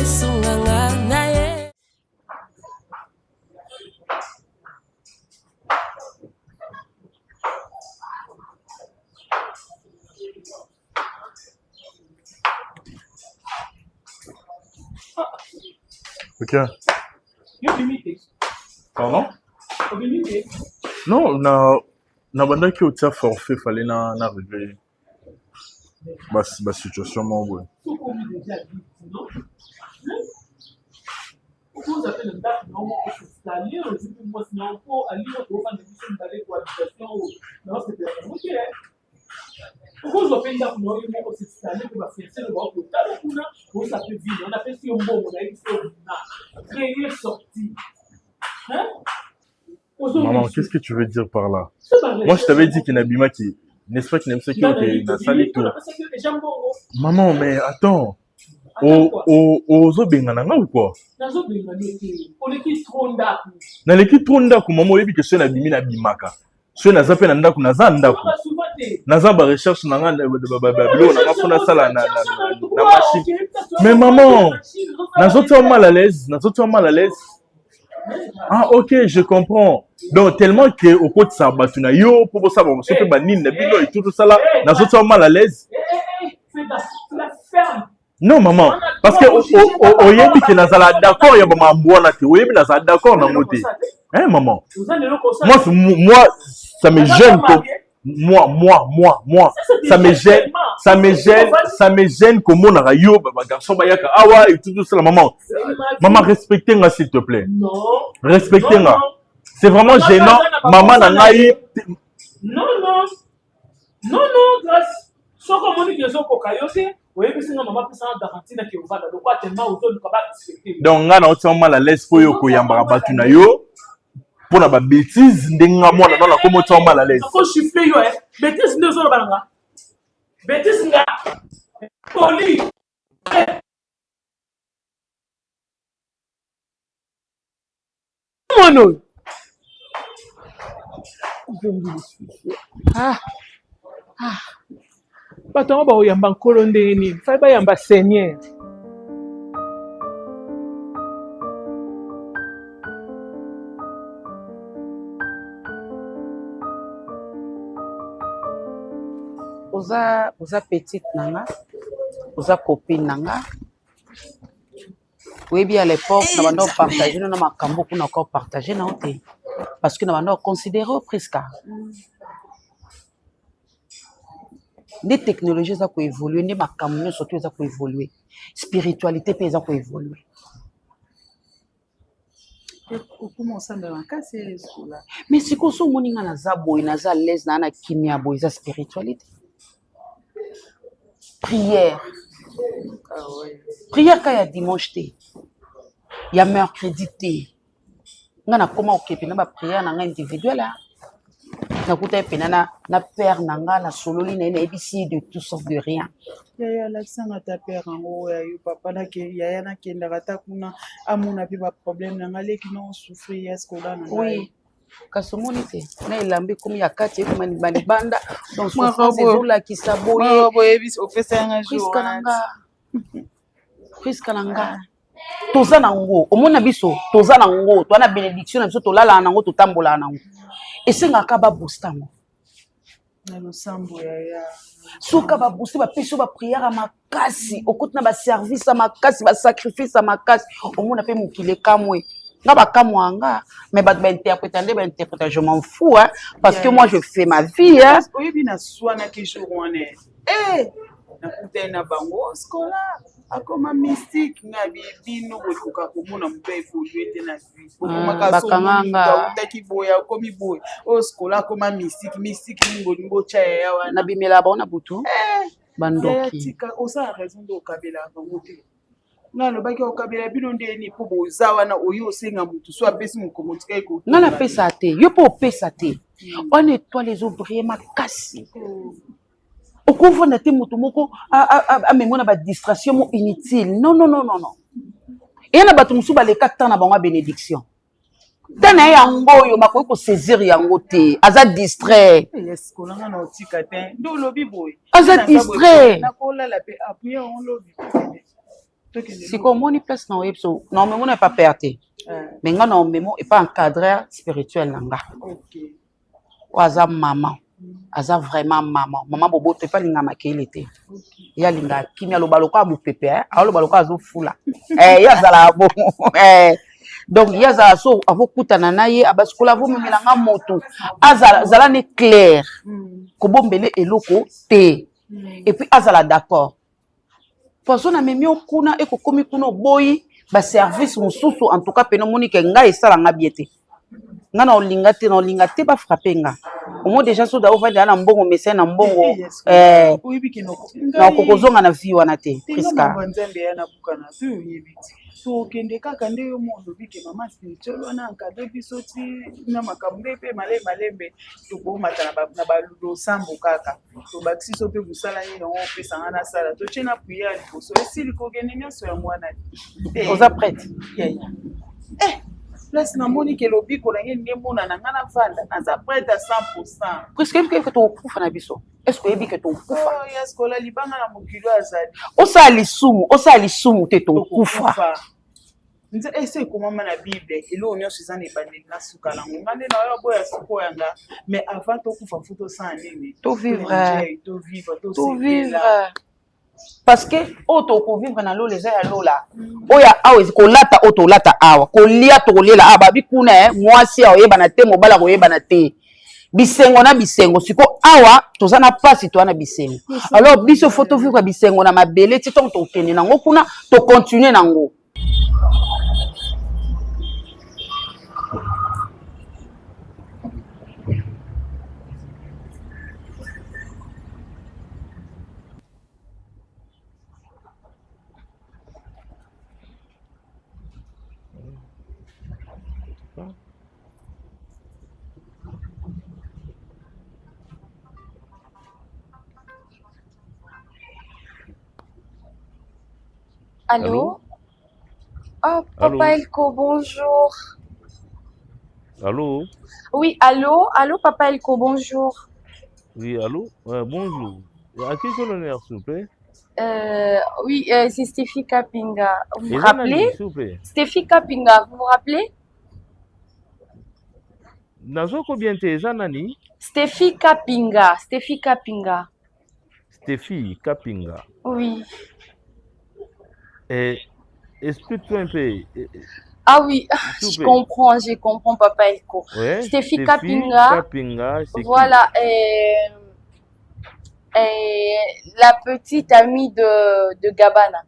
sunganga naye. Ok. Pardon? Non, na banda qui au tia forfait fallait na arriver. Bah situation mon boy. Maman, qu'est-ce que tu veux dire par là? Moi, je t'avais dit qu'il y a Nabima qui, n'est-ce pas, qu'il n'aime pas qui est dans salle et tout. Maman, mais attends. Ozo bengananga ou quoi? Na leki tronda ku maman yebi que c'est na bimi na bimaka. So na zape na ndaku na za ndaku. Na za ba recherche na nga bilo na fona sala na machine. Mais maman, nazoto mal à l'aise, Ah OK, je comprends. Donc tellement que au côté ça batuna yo pour ça bon, so pe banine na bilo et tout ça là, nazoto mal à l'aise. Non maman, parce que oyebi que nazala d'accord ya ba mambwana te, oyebi nazala d'accord na moté. Hein maman? Moi ça me gêne que moi ça me gêne que mon rayo ba garçon ba yaka awa et tout ça maman. Maman respectez-moi s'il te plaît. Non. Respectez-moi. C'est vraiment gênant. Maman na ngai. Non, grâce. So comme on dit que so kokayote. Donc nga na otia mal à l'aise pour yo koyamba batu na yo pour na ba bêtise ndenga mwana na komo otia mal à l'aise. Faut chiffrer yo bêtise ne zo balanga. Bêtise nga. Poli. Mono. Bato ba oyamba nkolo ndenge nini fai bayamba seigneur oza petite nanga oza copine nanga oyebi à l'époque na banda partager na makambo kuna ko partager na ote parce que na banda considérer presque des technologies za ko évoluer ne makambo surtout za ko évoluer spiritualité pe za ko évoluer mais si ko so moninga na za boy na za l'aise na kimia boy za spiritualité prière prière ka ya dimanche te ya mercredi te nga na koma okepe na ba prière na nga individuelle nakuta pena na père nanga na sololi na ebisi de tout sauf de rien ya l'accent ta père ngo ya papa na ke ya na kenda kata kuna amuna pe ba problème nanga leki no souffrir est-ce qu'on a oui kasomoni te na elambi komi ya kati kuma ni banda donc souffrance ezola kisa boye ebisi ofesa nga jour priska nanga toza nango omona biso toza nango to na bénédiction na biso to lala nango to tambola nango esengaka ba boostango na losambo ya soka ba booster ba peso ba prière makasi okoti na ba service makasi ba sacrifice makasi omona pe mukile kamwe nga ba kamwanga mais ba interpréter je m'en fous hein parce que moi je fais ma vie hein oyebi na swana ki jour wana na kutena bango skola akoma mystique ngabi bino bokuka komona mpe évoluer te na vie bokomaka bakanganga utaki boya komi boy o skola koma mystique ngo chaya wana na bimela ba ona butu bandoki tika osa raison de okabela bango te ngalo baki okabela bino ndeni po boza wana oyo osenga mutu so apesi mukomotika eko ngana pesa te yo po pesa te on nettoie les ouvriers makasi okovona te mutu moko amemona ba distraction mo inutile non et na batu musu baleka tant na bango bénédiction tana yango yo makoki ko saisir yango te aza distrait yes ko nga na otika te ndo lobi boy aza distrait na kola la pe appuyer on lobi Si comme on y place non non mais on n'est pas perdu. Mais nga non mais et pas encadré spirituel nanga. OK. Oaza maman. Aza vraiment maman. Maman bobo te pas linga makele te. Ya linga kimia lo baloko amu pepe a lo baloko azo fula. Ya zala bon. Donc ya zala so avokutana na ye abaskola vo memilanga moto. Azala zala ne clair. Ko bombele eloko te. Et puis azala d'accord. Poisson na memi okuna eko komi kuno boyi ba service mususu en tout cas peno moni ke nga esala nga biete. Nga na olinga te ba frapper nga. Au moins déjà so da ovanda na mbongo message na mbongo na kokozonga na vie wana te Priska. Nzambe yana bukana tu yebiti. So kende kaka nde yo mondo bike mama spiritual wana encadre biso ti na makambe pe malembe to bomata na baludo sambo kaka to bakisi so pe busala ni ngo pesa ngana sala to chena prière liboso esili ko gene nyonso ya mwana Oza prête? Place na moni ke lobiko na ngene mona na ngana vanda naza prête à 100%. Priska que to kufa na biso. Est-ce que ebi que to kufa? Oh yes ko la libanga na mokilo azali. Osa lisumu te to kufa. Nze ese ko mama na Bible elo nyonso zana ebandeli na suka na ngande na yo boya suko yanga mais avant to kufa futo sans nini. To vivre. To vivre. Parce que auto ko vivre na lo les ya lola. Oya awe ko lata auto lata awa. Ko lia to lela aba bi kuna mwasi ya oyeba na te mobala ko yeba na te. Bisengo na bisengo siko awa tozana pasi to na bisengo. Alors biso photo vivre bisengo na mabele ti to kene nango kuna to continuer nango. Allô? Oh, Papa Allô? Elko, bonjour. Allô? Oui, allô? Allô, Papa Elko, bonjour. Oui, allô? Bonjour. À qui est l'honneur, s'il vous plaît? Oui, c'est Stéphie Kapinga. Vous vous Et rappelez? s'il vous plaît. Stéphie Kapinga, vous vous rappelez? Nazo combien t'es, Zanani? Stéphie Kapinga. Stéphie Kapinga. Stéphie Kapinga. Oui. Explique-toi un peu. Ah oui, S'il je vous plaît. comprends, Papa Elko. Ouais, Stéphie Kapinga. Kapinga, c'est Voilà, la petite amie de Gabana.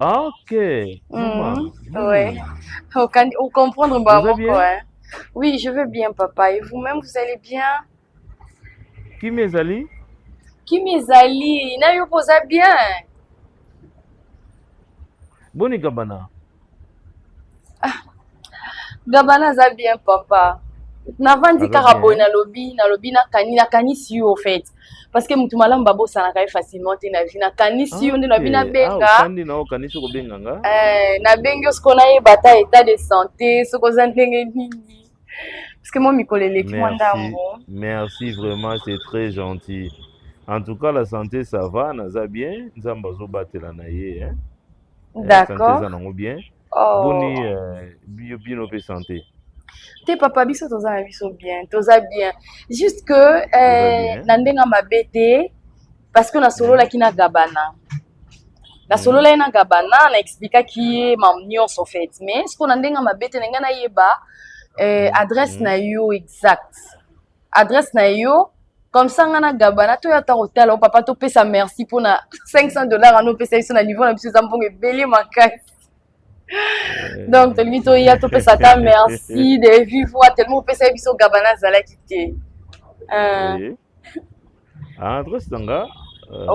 Ah, ok. Ouais. Au comprendre, Vous allez bien? quoi. Oui, je veux bien, papa. Et vous-même, vous allez bien? Qui mes alliés? Qui mes alliés? Na yo posa bien. Boni Gabana. Gabana za bien, papa. Navandi karaboy na lobby na kani si yo, au fait. Parce que mutu malamu babo sana kai facilement te na vie na kani si yo na bina benga. Kandi na kani soko benga nga. Na bengi skona ye bata état de santé, soko zantenge nini. Parce que moi mikolele ki mwanda mo. Merci vraiment, c'est très gentil. En tout cas la santé ça va, naza bien, nzamba zo batela na ye hein. D'accord. Santé ça nango bien. Oh. Boni bino pe santé. Te papa biso toza bien, toza bien. Juste que nandenga mabete parce que na solo la kina Gabana. Na solo la ina Gabana na explica qui est mamnion en fait. Mais ce qu'on nandenga mabete nenga na yeba adresse na yo exact. Adresse na yo comme ça ngana Gabana to ya ta hotel au papa to pesa merci pour na $500 ano pesa iso na niveau na biso zambonge belé makasi. Donc tellement il y a tout ça ta merci de vivre tellement pesa biso Gabana zala kité. Oui. Adresse tanga.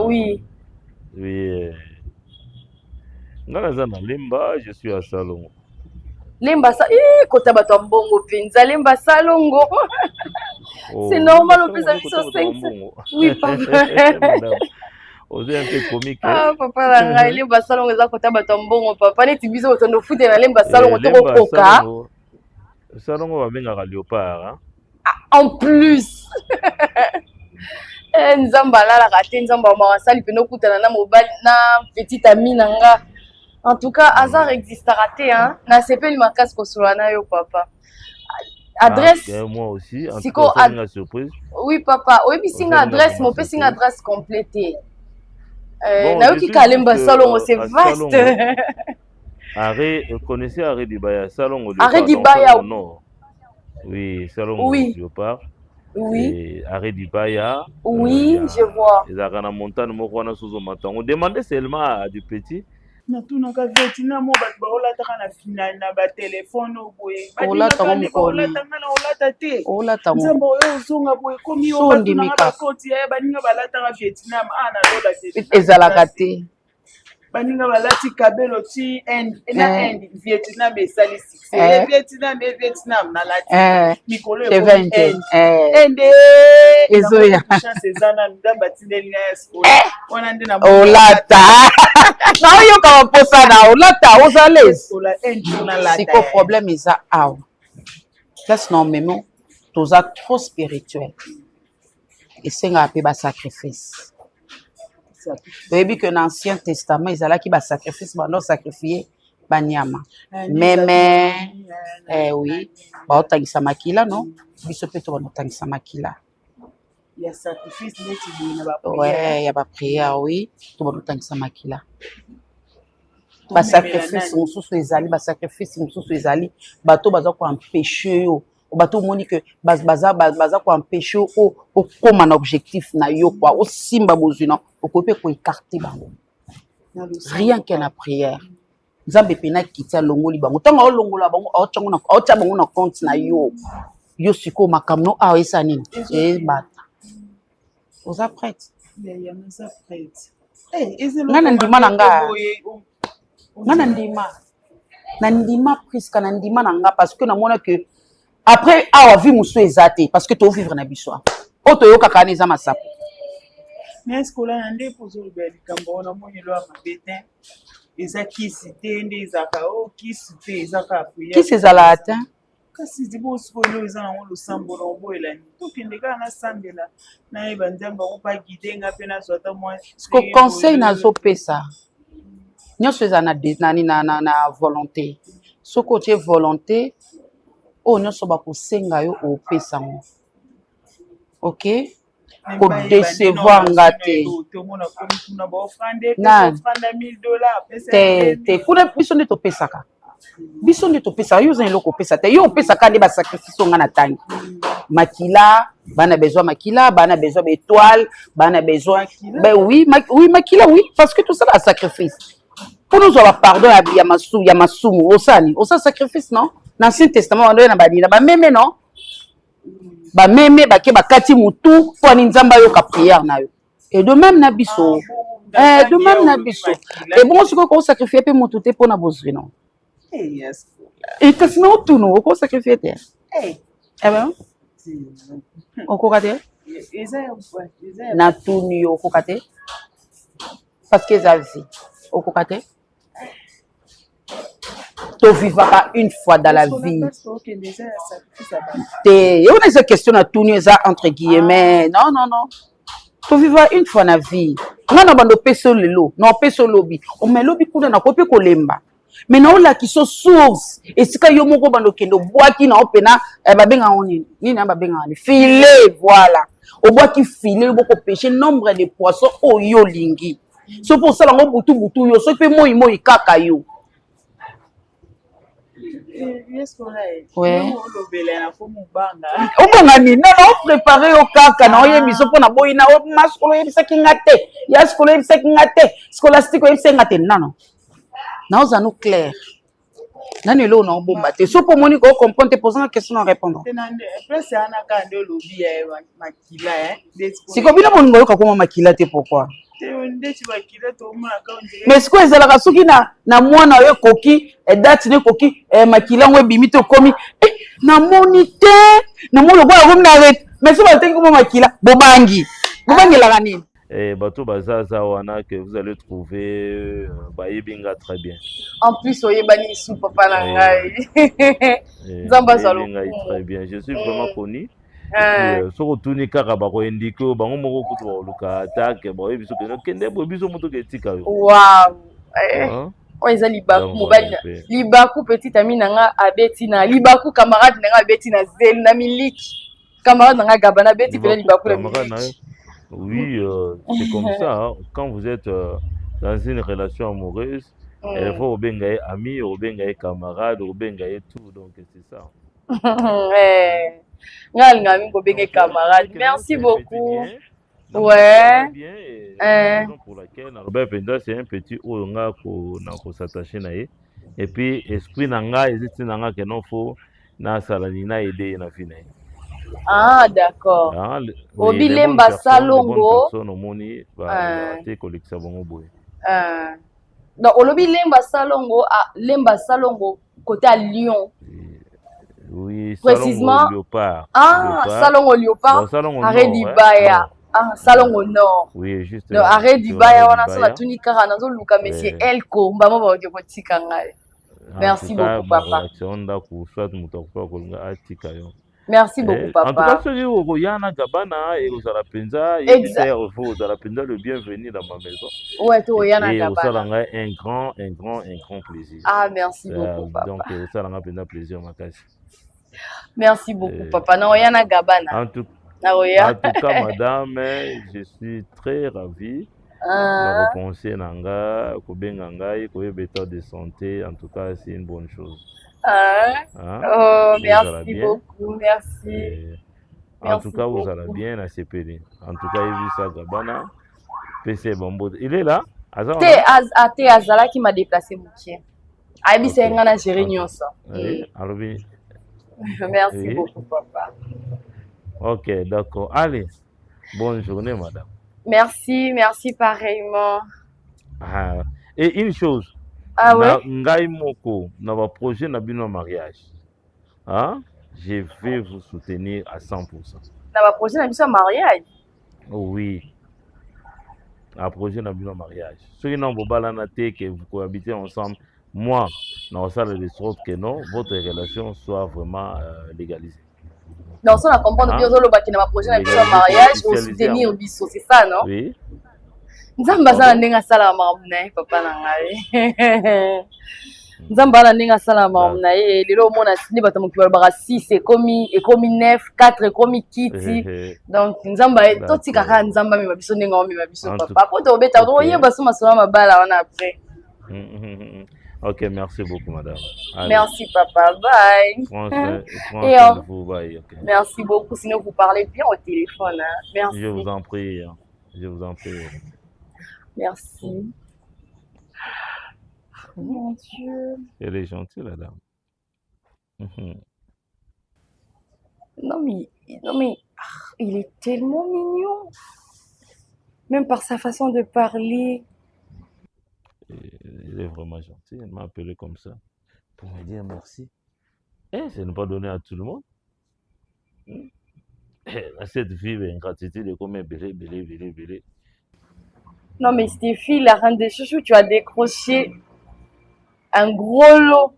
Oui. Oui. Ngala zana Lemba, je suis à Salongo. Lemba sa kota bato mbongo penza Lemba Salongo. C'est normal on peut ça biso 500. Oui papa. Ose un peu comique. Ah papa la ngai Lemba Salongo za kota bato mbongo papa neti biso otondo fute na Lemba Salongo to koka. Salongo ba benga léopard hein. En plus. nzamba alalaka te nzamba mawasali pene okutana na mobali na petite ami na nga. En tout cas hasard existera te nasepeli makasi kosolola na yo papa. Adresse moi aussi en tout siko cas une surprise. Oui papa oyebisi nga adresse mopesi nga adresse complétée. Bon, nayoki kalemba salongo c'est vaste. Connaissez Arrêt Dibaya salongo Arrêt Dibaya non. Oui, salongo Léopard. Oui. Arrêt Dibaya. Oui, je vois. Les arana montagne moko na sozo matango. Demandez seulement à du petit. Na tuna ka Vietnam mo bat ba olataka na final na ba téléphone boye. Olataka mokolo. Olataka na olata te. Olataka. Nzambo yo zonga boye komi yo batuna ba koti ya baninga balataka Vietnam na lola te. Ezalaka te. Baninga balati kabelo ti end Vietnam esali succès. Vietnam na lati mikolo e end ezoya chance ezana ndamba tindelinga ya school wana ndina olata na oyoka baposa na olata ozalesi siko problème eza awa place normalement toza trop spirituel esengaka mpe basacrifice. Oyebi que dans l'Ancien Testament ezalaki basacrifice bando sacrifier banyama meme oui baotangisa makila non biso mpe to banotangisa makila ya sacrifice neti bina ba ouais ya ba prière oui to banotangisa makila basacrifice mosusu ezali basacrifice mosusu ezali bato baza ko empêcher yo bato moni que baza ko empêcher o okoma na objectif na yo kwa o simba bozuna okope ko écarter bango rien que na prière nzambe pena kitia longoli bango tanga o longola bango o tsango na o tsa bango na compte na yo siko makamno a esa nini bata oza prête ya naza prête ngana ndima na nga ngana ndima presque na ndima na nga parce que na mona que après awa vie musu ezate parce que to vivre na biso o to yoka kana eza masapo mais est-ce que là ndé pozo le likambo na moni lo mabete eza kisi te nde ezaka o kisi te ezaka prière kisi ezala ata kasi dibo solo eza na lo sambo na boela ni to kende kana na sambela na eba nzamba ko pa guider nga pe na swata moi ko conseil na zo pesa nyonso eza na volonté soko tie volonté o nyonso bakosenga yo opesa ngo ok ko décevoir nga te te kuna biso nde topesaka yo ozali eloko opesa te yo opesaka nde basacrifice nga na tangi makila bana besoin makila bana besoin bétoile bana besoin oui makila oui parce que tout ça la sacrifice pour nous avoir pardon ya masumu osani osa sacrifice non dans l'Ancien Testament on na badina ba meme non ba meme bake bakati mutu po ni nzamba yo ka prière na yo et de même na biso de même na biso et bon ce ko sacrifier pe mutu te pona bozwi non et kasi no tu no ko sacrifier te ben oko kate na tuni yo oko kate parce que ça vie oko kate to vivaka une fois dans la vie te yo na question na tuni eza entre guillemets non to vivaka une fois na vie ngana bando peso lelo non peso lobi o melobi kuna na kope kolemba mais na ola ki so source esika yo moko bando kendo boaki na opena babenga oni nini babenga ni filet voilà o boaki filet boko pêcher nombre de poissons o yo lingi so pour ça la ngo butu yo so pe moi kaka yo ouais obanga ni non préparer au kaka na oye biso pona boyi na o maskolo yebisaki ngate ya skolo yebisaki ngate scolastique yebisaki ngate non na ozano clair nani lo na obomba te so po moni ko comprendre te poser la question en répondant siko bino boningo yoka koma makila te pourquoi mais siko ezalaka soki na mwana oyo koki date ne koki makila ngo ebimi to komi namoni te namoni lokola komi na arrête mais so batengi koma makila bobangelaka nini bateau bazaza wana que vous allez trouver bayebinga très bien. En plus oyebani sou papa na ngai. Nzamba salo. Très bien. Je suis vraiment connu. soko tuni kaka bako indiqué bango moko kutu bakoluka attaque baoyebi biso kende kende boye biso moto ketika yo. Waouh. Oh, ils ont Libaku, mobile. Libaku, petit ami, nanga abetina. Libaku, camarade, nanga abetina. Zel, na miliki. Camarade, nanga gabana, beti, pele Libaku, la miliki. Oui, c'est comme ça. Hein. Quand vous êtes dans une relation amoureuse, il faut obengaye ami, obengaye camarade, obengaye tout. Donc, c'est ça. Merci beaucoup. Ouais. Pour laquelle Robert Penda c'est un petit ounga ko s'attacher na ye. Et puis esprit nanga eziti nanga que non faut na salanina aider na fina. Ah d'accord. Obilemba salongo. Personne omoni ba te kolekisa bongo boye. Donc olobi lemba salongo à lemba salongo côté à Lyon. Oui, précisément salongo Léopard. Ah, salongo Léopard. Arrêt d'Ibaya. Ah, salon au nord. Oui, juste. Donc, arrêt d'Ibaya, on a sur la tunique car on a Luka Messi Elko. Maman va dire merci beaucoup, papa. Merci beaucoup, papa. En tout cas, celui où il y a un gabana et aux Arapenza, il y a aux Arapenza le bienvenu dans ma maison. Ouais, toi, il y a un gabana. Un grand plaisir. Ah, merci beaucoup, papa. Donc, ça a un plaisir, ma casse. Merci beaucoup, papa. Non, il y a un gabana. En tout cas, madame, je suis très ravi de repenser Nanga, Kobenganga, Koyebeta de santé. En tout cas, c'est une bonne chose. Oh, merci beaucoup, merci. En tout cas, vous allez bien à CPD. En tout cas, il vit ça, Gabana. PC Bambo. Il est là? Te Azala qui m'a déplacé, mon chien. Aibi, c'est un géré ça. Merci beaucoup, papa. Ok, d'accord. Allez, bonne journée, madame. Merci, merci pareillement. Et une chose, ouais? Moko, dans votre projet de mariage, je vais vous soutenir à 100%. Dans votre projet de mariage? Oui. Un projet de mariage. Ceux qui n'ont pas que vous cohabitez ensemble, moi, dans ça, de sorte que non, votre relation soit vraiment légalisée. Donc, ça, on comprend que vous avez un projet de mariage pour soutenir Bisso, c'est ça, non? Oui. Nous avons besoin d'un salam à papa. Nous avons besoin d'un salam à et les lots, on a signé, bah, 6 et commis 9, 4 et commis Kitty. Donc, nous avons besoin de tout ce que nous avons besoin de papa. Pour te remettre à droit, il y a besoin de ma balle après. Ok, merci beaucoup, madame. Allez. Merci, papa. Bye. Bye. Okay. Merci beaucoup. Sinon, vous parlez bien au téléphone. Hein. Merci. Je vous en prie. Je vous en prie. Merci. Oh, mon Dieu. Elle est gentille, la dame. Non, mais il est tellement mignon. Même par sa façon de parler. Il est vraiment gentil. Elle m'a appelé comme ça pour me dire merci. C'est ne pas donner à tout le monde. Cette fille, ingratitude est comme un belé. Non, mais Stéphie, la reine des chouchous, tu as décroché un gros lot.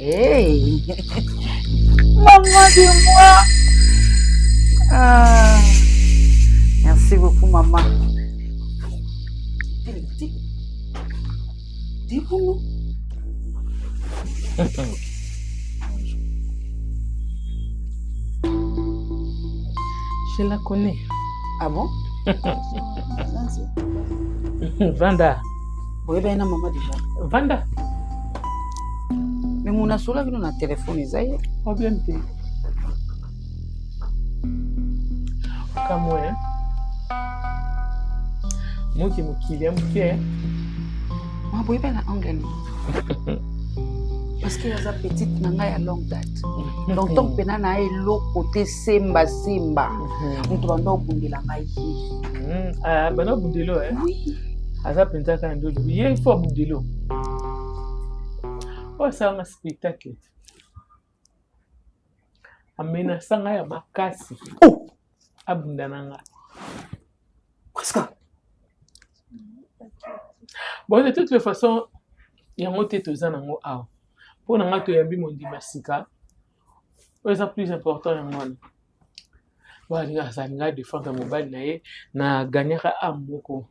Hey, maman de moi. Merci beaucoup, maman. Dis-moi. Je la connais. Ah bon? Vanda. Oui, ben, maman déjà. Vanda. Mais mon assoula qui a téléphone, ça y est. Oh, bien, t'es. Comme moi, moi qui me quitte, moi, oui, ben, anglais. Parce que la petite nana a longue date. Donc, ton penana est l'autre côté Simba. On doit nous bouger la maille. Ah, ben, on bouge là, hein? Oui. aza mpenza kaka nde olobi ye fo abundelo oyo asalanga spectacle amena sanga ya makasi abunda na nga presque bon de toute façon yango te toza nango awa mpo na nga toyambi mondima sika oyo eza plus important yango wana oyo azalinga défendre mobali na ye na gagnaka ame moko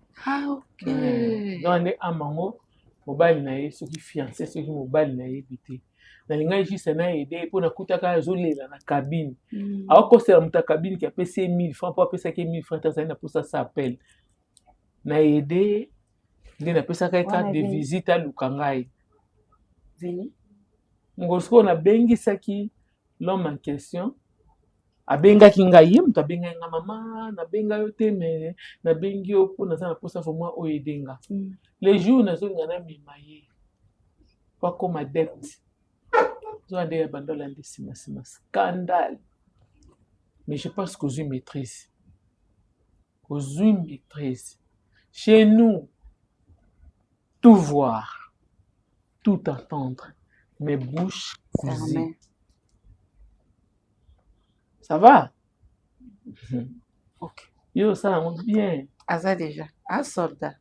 nde ame yango mobali na ye soki fiancé soki mobali na ye bite nalingai juste na aide mpo nakutaka azolela na cabine aokosela moto ya cabine ki apesi ye 1000 francs mpo apesaki ye 1000 francs azali na mposa sa appel na aide nde napesaka ye carte de visite aluka ngai ngosiko nabengisaki l'homme en question abengaki ngai ye moto abengaki nga mama nabenga yo te me nabengi yo mpo naza na mposa vraimen oyo edenga les jours nazolinga namema ye po akoma depte zoa nde ya bandola nde nsima scandale mais je pense qu'ozwi maîtrise chez nous tout voir tout entendre mes bouches cousées ça va ok yo osala yango bien aza déjà un soldat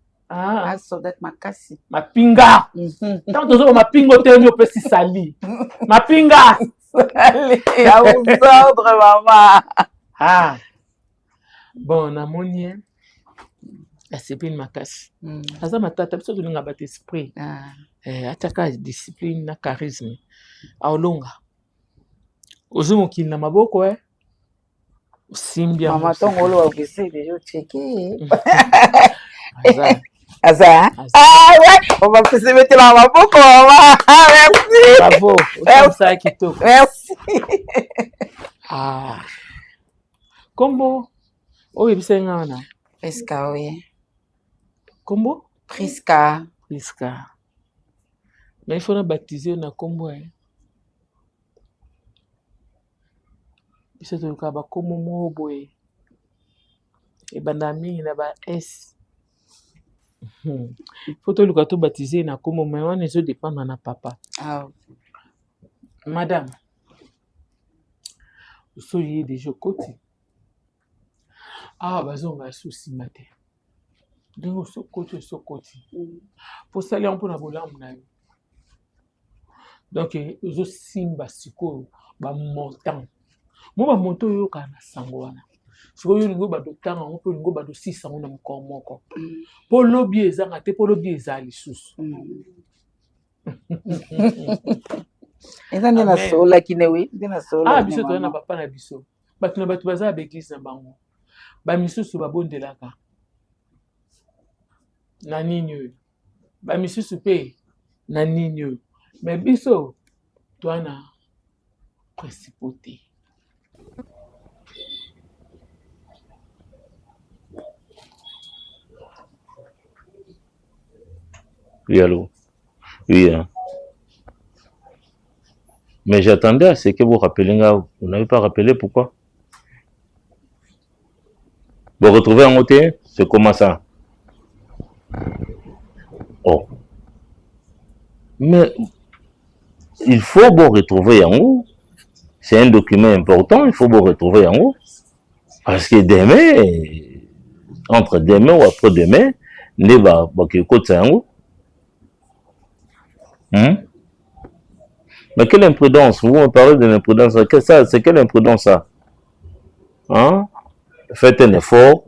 makasi mapinga ntango tozoba mapinga otelemi opesi sali mapinga auzordre mama bon namoni ye asepeli makasi aza matata biso tolinga bato esprit atiaka discipline na charisme aolonga ozwi mokili na maboko osimbi mama ntongo olo wavise deja ocheke aza obapesi betela maboko mama merci bravo osamisa kitoko merci kombo oyebisa nga wana Priska oye kombo Priska mais il faut na baptiser na kombo biso toluka bakombo moko boye ebanda mingi na ba s fo toluka tobaptize na kombo mai wana ezodépendre na papa madame osoyi ye deja okoti awa bazonga susima te ndenge osokoti posali yango mpona bolamu na yo donc ozosimba sikoyo bamontant mo bamontant oyokana na sango wana sikoyo olingi obado tanga yango mpe olingi obado sisa yango na mokolo moko mpo lobi ezanga te mpo lobi eza lisusu eza nde nasololaki newe nde nasololaki biso toza na papa na biso bato na bato baza na baeglise na bango bamisusu babondelaka na nini oyo bamisusu mpe na nini oyo me biso toa na principauté oui allô oui mais j'attendais à ce que vous rappelez vous n'avez pas rappelé pourquoi vous retrouvez en côté c'est comment ça mais il faut vous retrouver en haut. C'est un document important, il faut vous retrouver en haut. Parce que demain, entre demain ou après-demain, ne va pas que côté en haut. Mais quelle imprudence, vous me parlez de l'imprudence, c'est quelle imprudence ça? Faites un effort,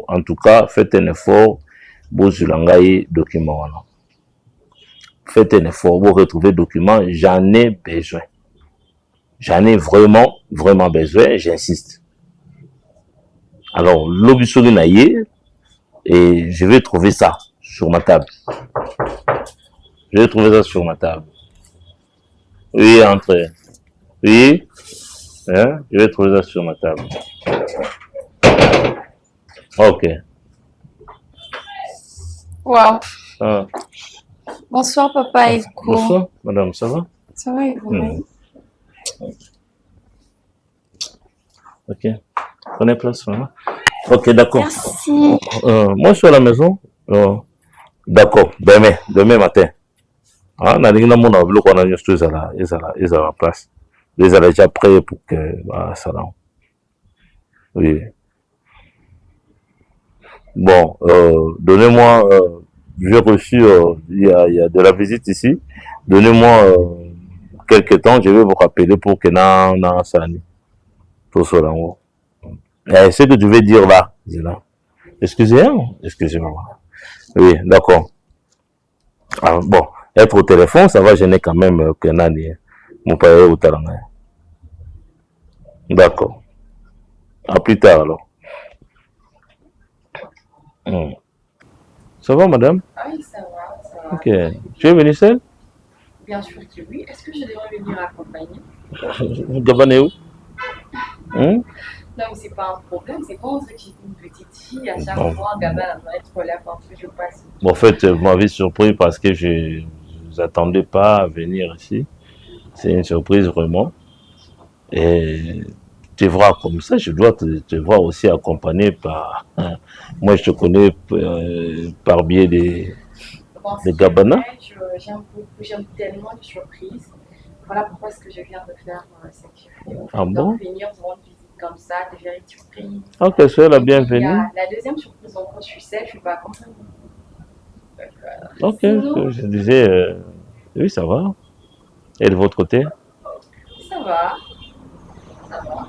en tout cas, faites un effort, vous langaye document. Faites un effort, vous retrouvez le document, j'en ai besoin. J'en ai vraiment, vraiment besoin, j'insiste. Alors, l'obispo et je vais trouver ça sur ma table. Je vais trouver ça sur ma table. Oui, entrez. Oui, je vais trouver ça sur ma table. Ok. Wow. Bonsoir, papa Elko. Bonsoir, madame, ça va? Ça va, et vous? Ok. Prenez place, maman. Ok, d'accord. Merci. Moi, je suis à la maison. Non. D'accord, demain matin. Ah, on a dit que mon avis, qu'on a juste à la place. Ils allaient déjà prêts pour que ça là. Oui. Bon, donnez-moi, j'ai reçu, il y a de la visite ici. Donnez-moi quelques temps, je vais vous rappeler pour que ça aille. Tout ça là. Ce que tu veux dire là, c'est là. Excusez-moi. Oui, d'accord. Ah, bon, être au téléphone, ça va gêner quand même que Nani, mon père au talent. D'accord. À plus tard alors. Ça va, madame? Ah oui, ça va, ça va. Ok. Tu es venue seule? Bien sûr que oui. Est-ce que je devrais venir accompagner? Gabon est où? Non, mais c'est pas un problème. C'est quand on dit que j'ai une petite fille, à chaque Bon. fois, Gabin doit être là quand je passe. Bon, en fait, vous m'avez surpris parce que je ne vous attendais pas à venir ici. C'est une surprise vraiment. Et te voir comme ça, je dois te voir aussi accompagné par... Moi, je te connais par biais des Gabana. J'aime beaucoup, j'aime tellement les surprises. Voilà pourquoi est-ce que je viens de faire cette vidéo. Ah bon? Donc, venir vous rendre visite comme ça, déjà une surprise. Ok, soyez la bienvenue. La deuxième surprise, encore, je suis seule, je ne suis pas accompagnée. Ok, Sinon, je disais, oui, ça va. Et de votre côté? ça va. Ça va.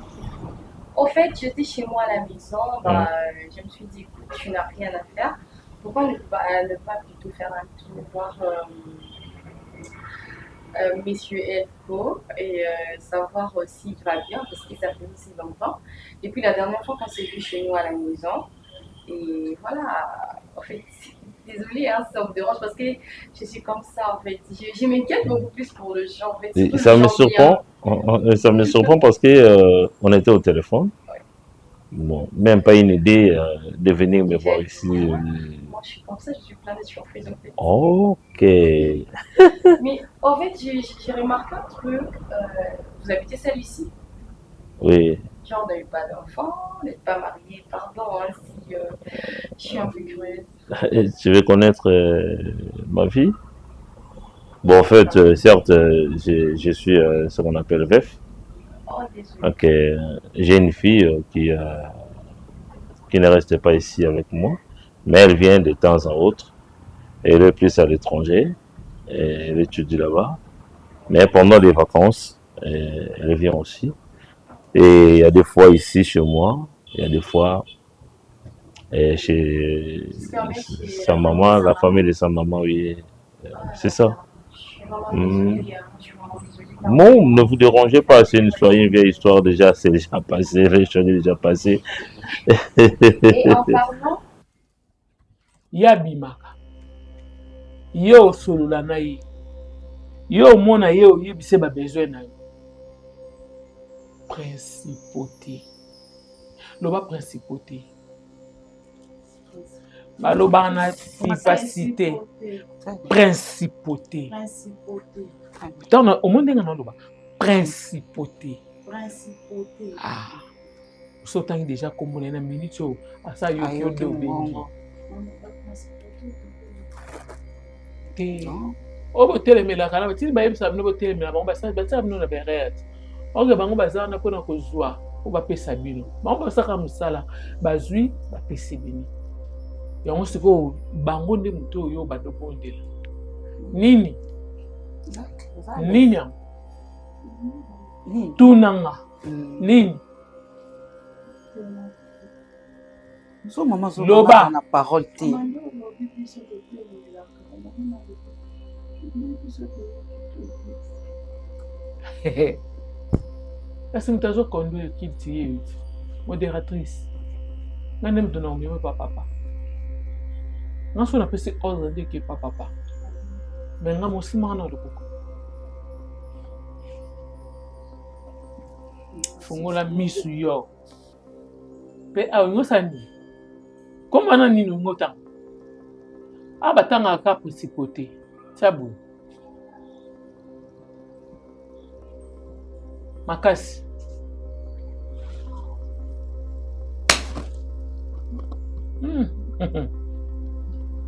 Au fait, j'étais chez moi à la maison, je me suis dit, écoute, tu n'as rien à faire. Pourquoi ne pas plutôt faire un tour, voir Monsieur Elko et savoir s'il va bien, parce que ça fait aussi longtemps. Et puis la dernière fois qu'on s'est vu chez nous à la maison, et voilà, en fait, désolée, hein, ça me dérange parce que je suis comme ça, en fait. Je m'inquiète beaucoup plus pour le genre, en fait. Et ça me surprend. Ça me surprend parce que on était au téléphone. Bon, même pas une idée de venir me voir ici. Moi, je suis comme ça, je suis plein de surprises, en fait. Ok. Mais en fait, j'ai remarqué un truc. Vous habitez seul ici? Oui. Genre, vous n'avez pas d'enfant, vous n'êtes pas marié, pardon, hein, si je suis un peu curieuse. Tu veux connaître ma vie? Bon, en fait, certes, je suis ce qu'on appelle veuf. Oh, désolé. Donc, j'ai une fille qui ne reste pas ici avec moi, mais elle vient de temps en autre. Elle est plus à l'étranger, elle étudie là-bas. Mais pendant les vacances, elle vient aussi. Et il y a des fois ici chez moi, il y a des fois chez sa maman, la famille de sa maman, oui. C'est ça. Je suis vraiment désolée, hein, je suis vraiment désolée. Non, ne vous dérangez pas, c'est une vieille histoire déjà, c'est déjà passé, les choses déjà passées. Et en parlant, ya bimaka yo osolola na ye yo omona ye oyebise babesoin na yo principauté loba principauté balobaka na vivacité principauté ntango omoni ndenge naloba principauté so otangi déjà kombo na ye na minute oyo asa yoki yo nde obengi te oyo botelemelaka na batini bayebisa bino botelemela bango basala bino na berete oke bango baza wana mpona kozwa po bapesa bino bango basalaka mosala bazwi bapesi bino yango sikoyo bango nde moto oyo badobondela nini nini yango tunanga nini so mama loba na parole te kasi moto azokonduire kiti ye modératrice nga nde moto na omemi papapa nga so napesi ordre nde ke papapa me nga mosimaka na loboko fungola misu yo mpe aolingosa nini kombana nini olingo ntango batangaka principauté tia boye makasi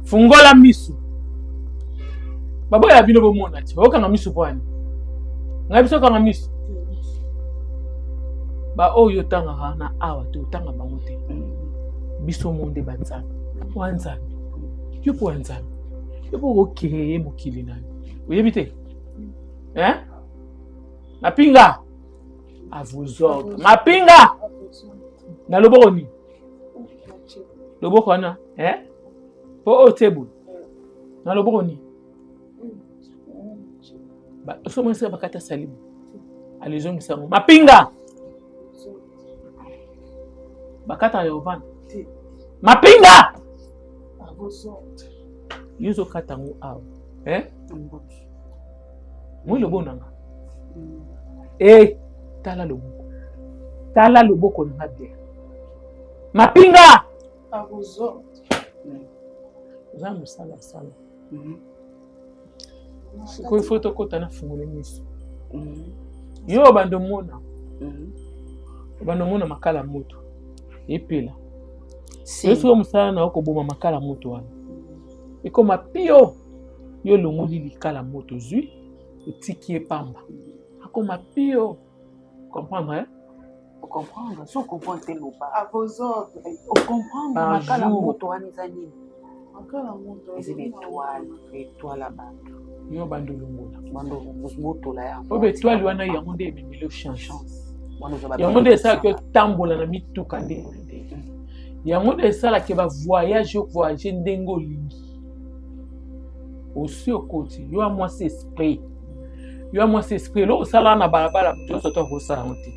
fungola misu baboya bino bomona ti okanga misu pwani ngai biso kanga misu ba oyo tanga na awa te tanga bango te biso monde banzambe wanzambe yo po wanzambe yo po okeye mokili na oyebi te mapinga à vos ordres mapinga na loboko ni loboko wana po otebo na loboko ni ba somo se bakata salimu alizongi sango mapinga bakata yovan mapinga yuzo katangu awa moi lobo nanga tala loboko nanga bien mapinga oza mosala sala sikoyo fo tokota na fungole miso yo bando mona makala moto epela soki mosala na okoboma makala moto wana ekoma pio yo longoli likala moto zwi otiki epamba akoma pio comprendre comprendre so comprendre te loba à vos ordres comprendre makala moto wana eza nini eza étoile ya bato yo bando longola botola yango oyo étoile wana yango nde ememeli chance yango nde esalaki otambola na mituka nde yango nde esalaki bavoyage ovoyage ndenge olingi osi okoti yo amwasi esprit eloko osala na balabala moto nyonso to akosala yango te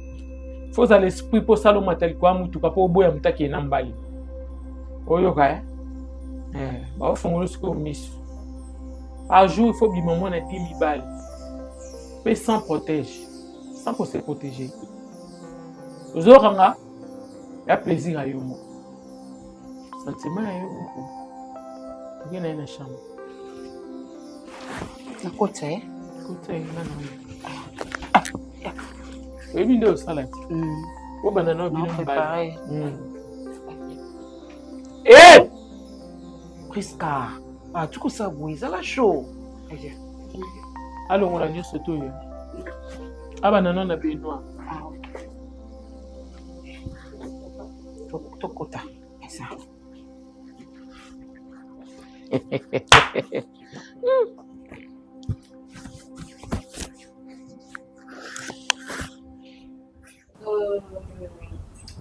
fo ozala esprit mpo osala omatali kwa mutuka mpo oboya moto akee na mbali oyoka baofongola sikoyo miso par jour il faut bima mwana 10 balles mpe sans pour se protéger ozokanga ya plaisir ya yo moko sentiment ya yo moko oke na ye na chambre nakota oyebi nde osala ti obanda na obino mbali Priska tukosala boye ezala show alongola nyonso to oyo abanda na benoir tokota eza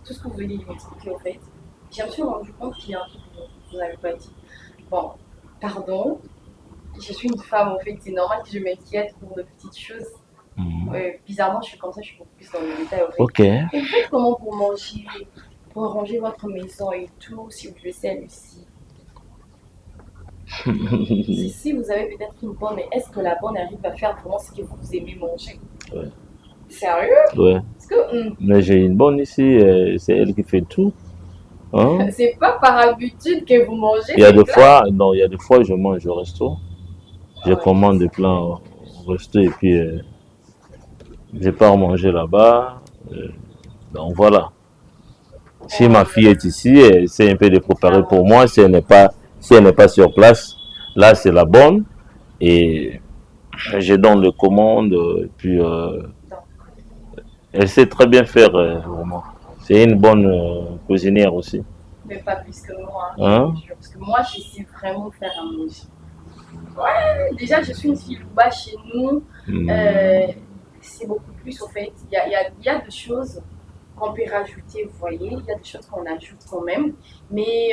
tout ce que vous venez de m'expliquer en fait, je me suis rendu compte qu'il y a un truc que vous n'avez pas dit. Bon, pardon, je suis une femme en fait, c'est normal que je m'inquiète pour de petites choses. Bizarrement, je suis comme ça, je suis beaucoup plus dans les détails en fait. Ok. Et vous faites comment pour manger, pour ranger votre maison et tout, si vous laissez aussi. Si vous avez peut-être une bonne, mais est-ce que la bonne arrive à faire vraiment ce que vous aimez manger? Ouais. Sérieux? Ouais. Parce que, mais j'ai une bonne ici, c'est elle qui fait tout. Hein? C'est pas par habitude que vous mangez. Il y a des fois, je mange au resto. Je commande des plats au resto et puis je pars manger là-bas. Donc voilà. Si ma fille est ici, elle essaie un peu de préparer pour moi. Si elle n'est pas sur place, là c'est la bonne. Et je donne les commandes. Et puis elle sait très bien faire vraiment. C'est une bonne cuisinière aussi. Mais pas plus que moi, hein? Parce que moi, je sais vraiment faire à manger. Ouais, déjà, je suis une fille bas chez nous. C'est beaucoup plus, au fait. Il y a des choses qu'on peut rajouter, vous voyez. Il y a des choses qu'on ajoute quand même. Mais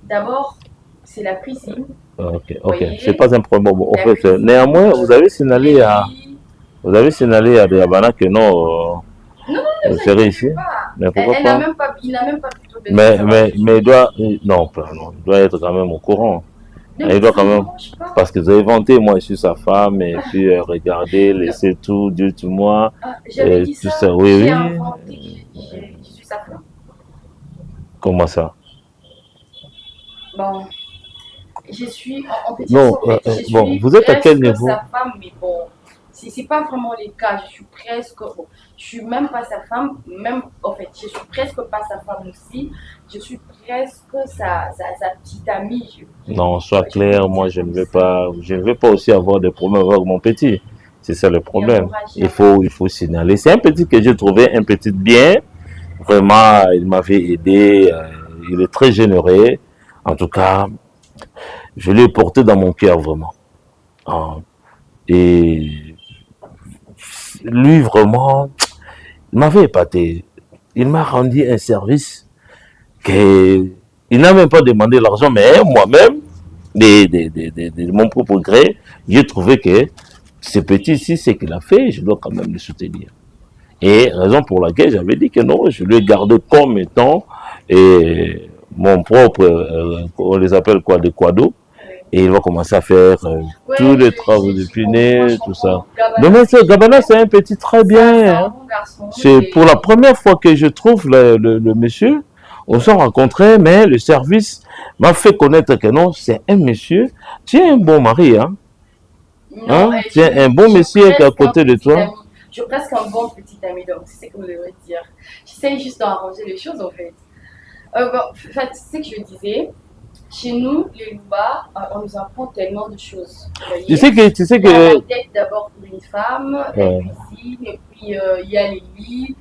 d'abord, c'est la cuisine. Ok. C'est pas un problème. Bon, en fait, néanmoins, vous avez signalé à Diabana que non. Non, c'est ici. Mais pourquoi il pas? n'a même pas plutôt besoin. Mais il doit être quand même au courant. Il doit quand même, parce que vous avez vanté, moi je suis sa femme, et puis regardez, laissez tout, Dieu tout moi. J'avais dit ça, oui. J'ai inventé que je suis sa femme. Comment ça? Bon, je suis en petit non, bon, vous êtes à quel niveau? Sa femme, mais bon, c'est pas vraiment le cas. Je suis presque, bon, je suis même pas sa femme, même en fait, je suis presque pas sa femme aussi. Je suis presque sa petite amie. Non, sois clair, moi je ne veux pas aussi avoir des problèmes avec mon petit. C'est ça le problème. Il faut signaler. C'est un petit que j'ai trouvé, un petit bien. Vraiment, il m'avait aidé. Il est très généreux. En tout cas, je l'ai porté dans mon cœur vraiment. Et lui, vraiment, il m'avait épaté. Il m'a rendu un service qu'il n'a même pas demandé l'argent, mais moi-même, de mon propre gré, j'ai trouvé que ce petit-ci, ce qu'il a fait, je dois quand même le soutenir. Et raison pour laquelle j'avais dit que non, je l'ai gardé comme étant mon propre, on les appelle quoi, des quados. Et il va commencer à faire tous les travaux de punaise, tout ça. Donc, Gabana, c'est un petit très bien. Hein. C'est pour la première fois que je trouve le monsieur. On s'est rencontrés, mais le service m'a fait connaître que non, c'est un monsieur. Tu es un bon mari, hein? Non, hein? Tu es un bon monsieur qui est à côté de toi. Je suis presque un bon petit ami, donc c'est ce que vous devez dire. J'essaie juste d'arranger les choses, en fait. En fait, c'est ce que je disais. Chez nous, les Louba, on nous apprend tellement de choses. Tu sais que... Peut-être d'abord pour une femme, la cuisine, et puis il y a les lits.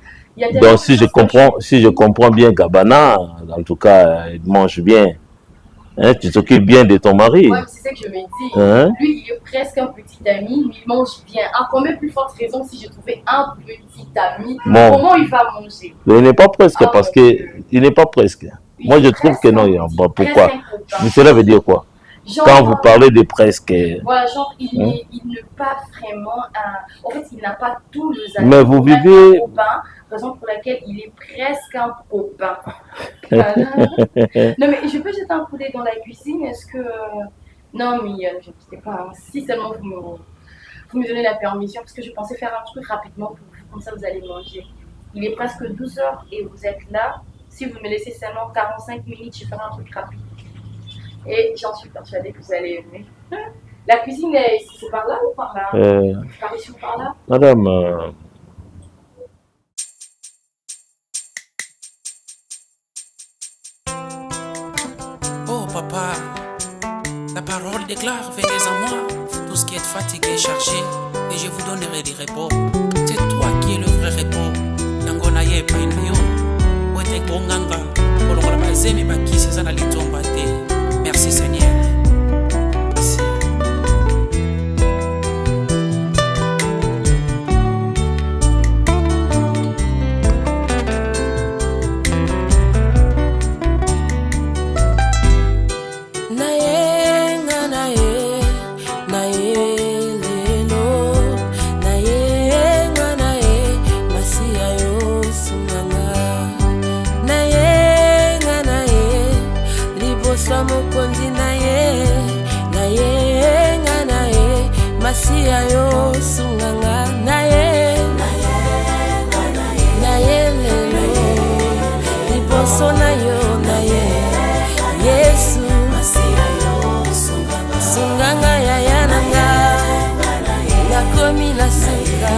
Donc si je comprends bien Gabana, en tout cas, il mange bien. Hein, tu t'occupes bien de ton mari. Oui, c'est ça que je me dis. Hein? Lui, il est presque un petit ami, mais il mange bien. Encore même plus forte raison si je trouvais un petit ami. Bon. Comment il va manger? Il n'est pas presque, parce que il n'est pas presque. Moi, je trouve que non. Bon, pourquoi? Mais cela veut dire quoi? Genre, quand vous parlez de presque... Voilà, genre, il n'est pas vraiment un... En fait, il n'a pas tous les amis. Mais vous vivez... Copain, raison pour laquelle il est presque un copain. Voilà. Non, mais je peux jeter un coup d'œil dans la cuisine. Est-ce que... Non, mais je ne sais pas. Hein. Si seulement vous me donnez la permission, parce que je pensais faire un truc rapidement pour vous, comme ça vous allez manger. Il est presque 12 h et vous êtes là. Si vous me laissez seulement 45 minutes, je ferai un truc rapide. Et j'en suis persuadée que vous allez aimer. La cuisine, c'est par là ou par là? Par ici ou par là? Madame... Oh papa, la parole déclare, venez à moi, tout ce qui est fatigué, chargé, et je vous donnerai du repos. C'est toi qui es le vrai repos. Nangona ye painayo, wete konganga, kolongola bazemi bakisi zana litomba te. Merci Seigneur. Merci. Masia yo sunganga naye lelo liboso na yo naye Yesu masia yo sunganga ya nanga nakomi na suka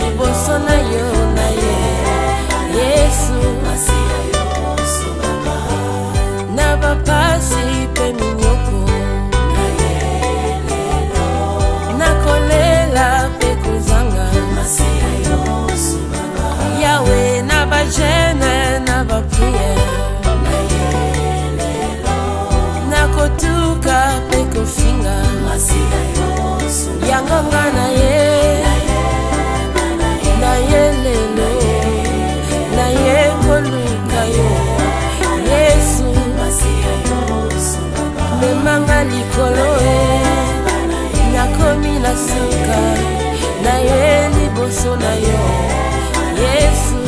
liboso na yo naye Yesu masia yo sunganga na bapasi pe minyoko Yahweh na ba jeune na ba prière na kotuka pe kofinga yangonga na ye lelo na ye koluka yo Yesu memanga likolo nakomi na suka na ye liboso na yo Yesu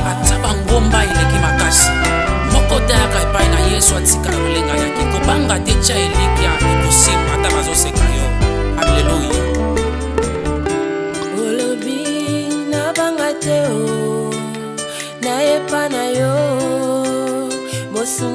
ataba ngomba eleki makasi moko daka epai na Yesu atika lolenga yaki kobanga te tya eleki ya ekosimba ata bazoseka yo. Alleluya. olobi na banga te o na epa na yo mosungu